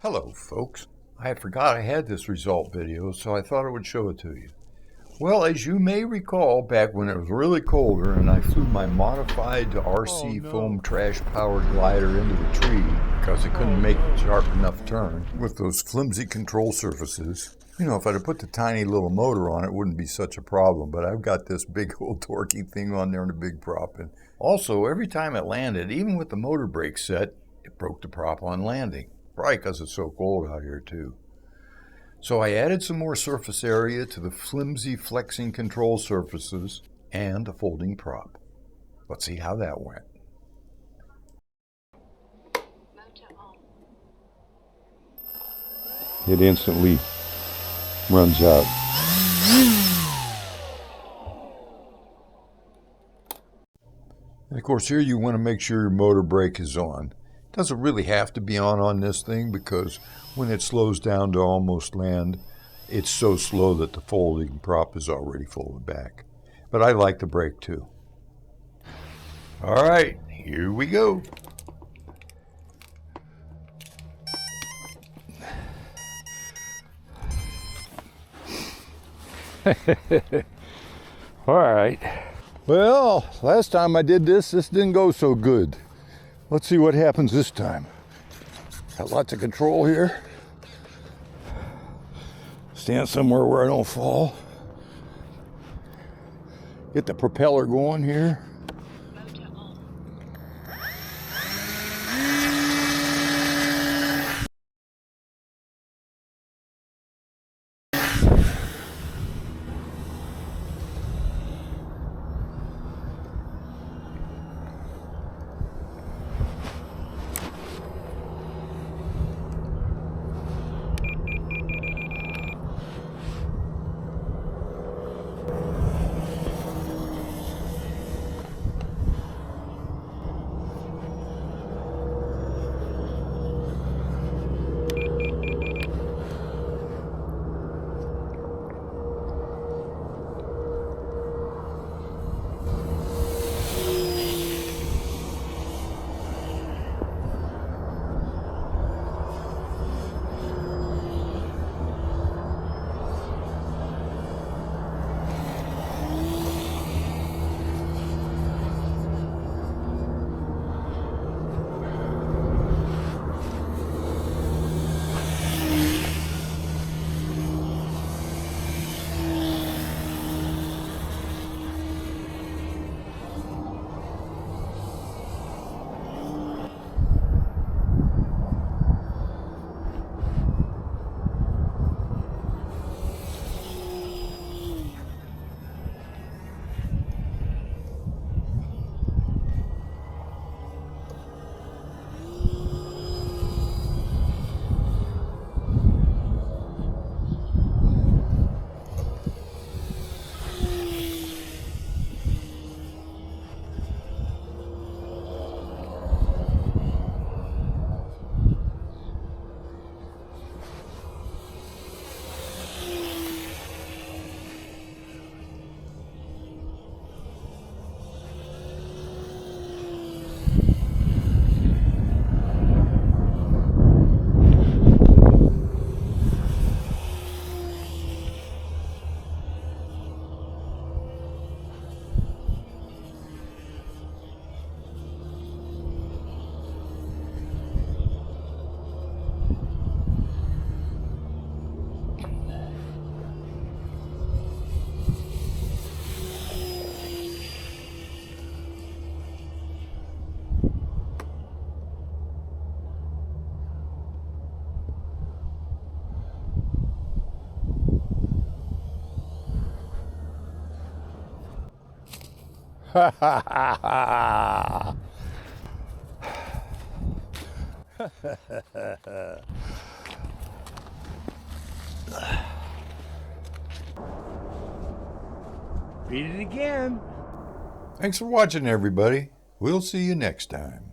Hello folks, I forgot I had this result video, so I thought I would show it to you. Well, as you may recall, back when it was really colder and I flew my modified RC foam trash powered glider into the tree because it couldn't make a sharp enough turn with those flimsy control surfaces. You know, if I'd have put the tiny little motor on it, wouldn't be such a problem, but I've got this big old torquey thing on there and a big prop. And also, every time it landed, even with the motor brake set, it broke the prop on landing. Probably because it's so cold out here too. So I added some more surface area to the flimsy flexing control surfaces and a folding prop. Let's see how that went. It instantly runs out. And of course here you want to make sure your motor brake is on. It doesn't really have to be on this thing because when it slows down to almost land, it's so slow that the folding prop is already folded back. But I like the brake too. All right, here we go. All right. Well, last time I did this didn't go so good. Let's see what happens this time. Got lots of control here. Stand somewhere where I don't fall. Get the propeller going here. Ha ha ha ha! Beat it again. Thanks for watching, everybody. We'll see you next time.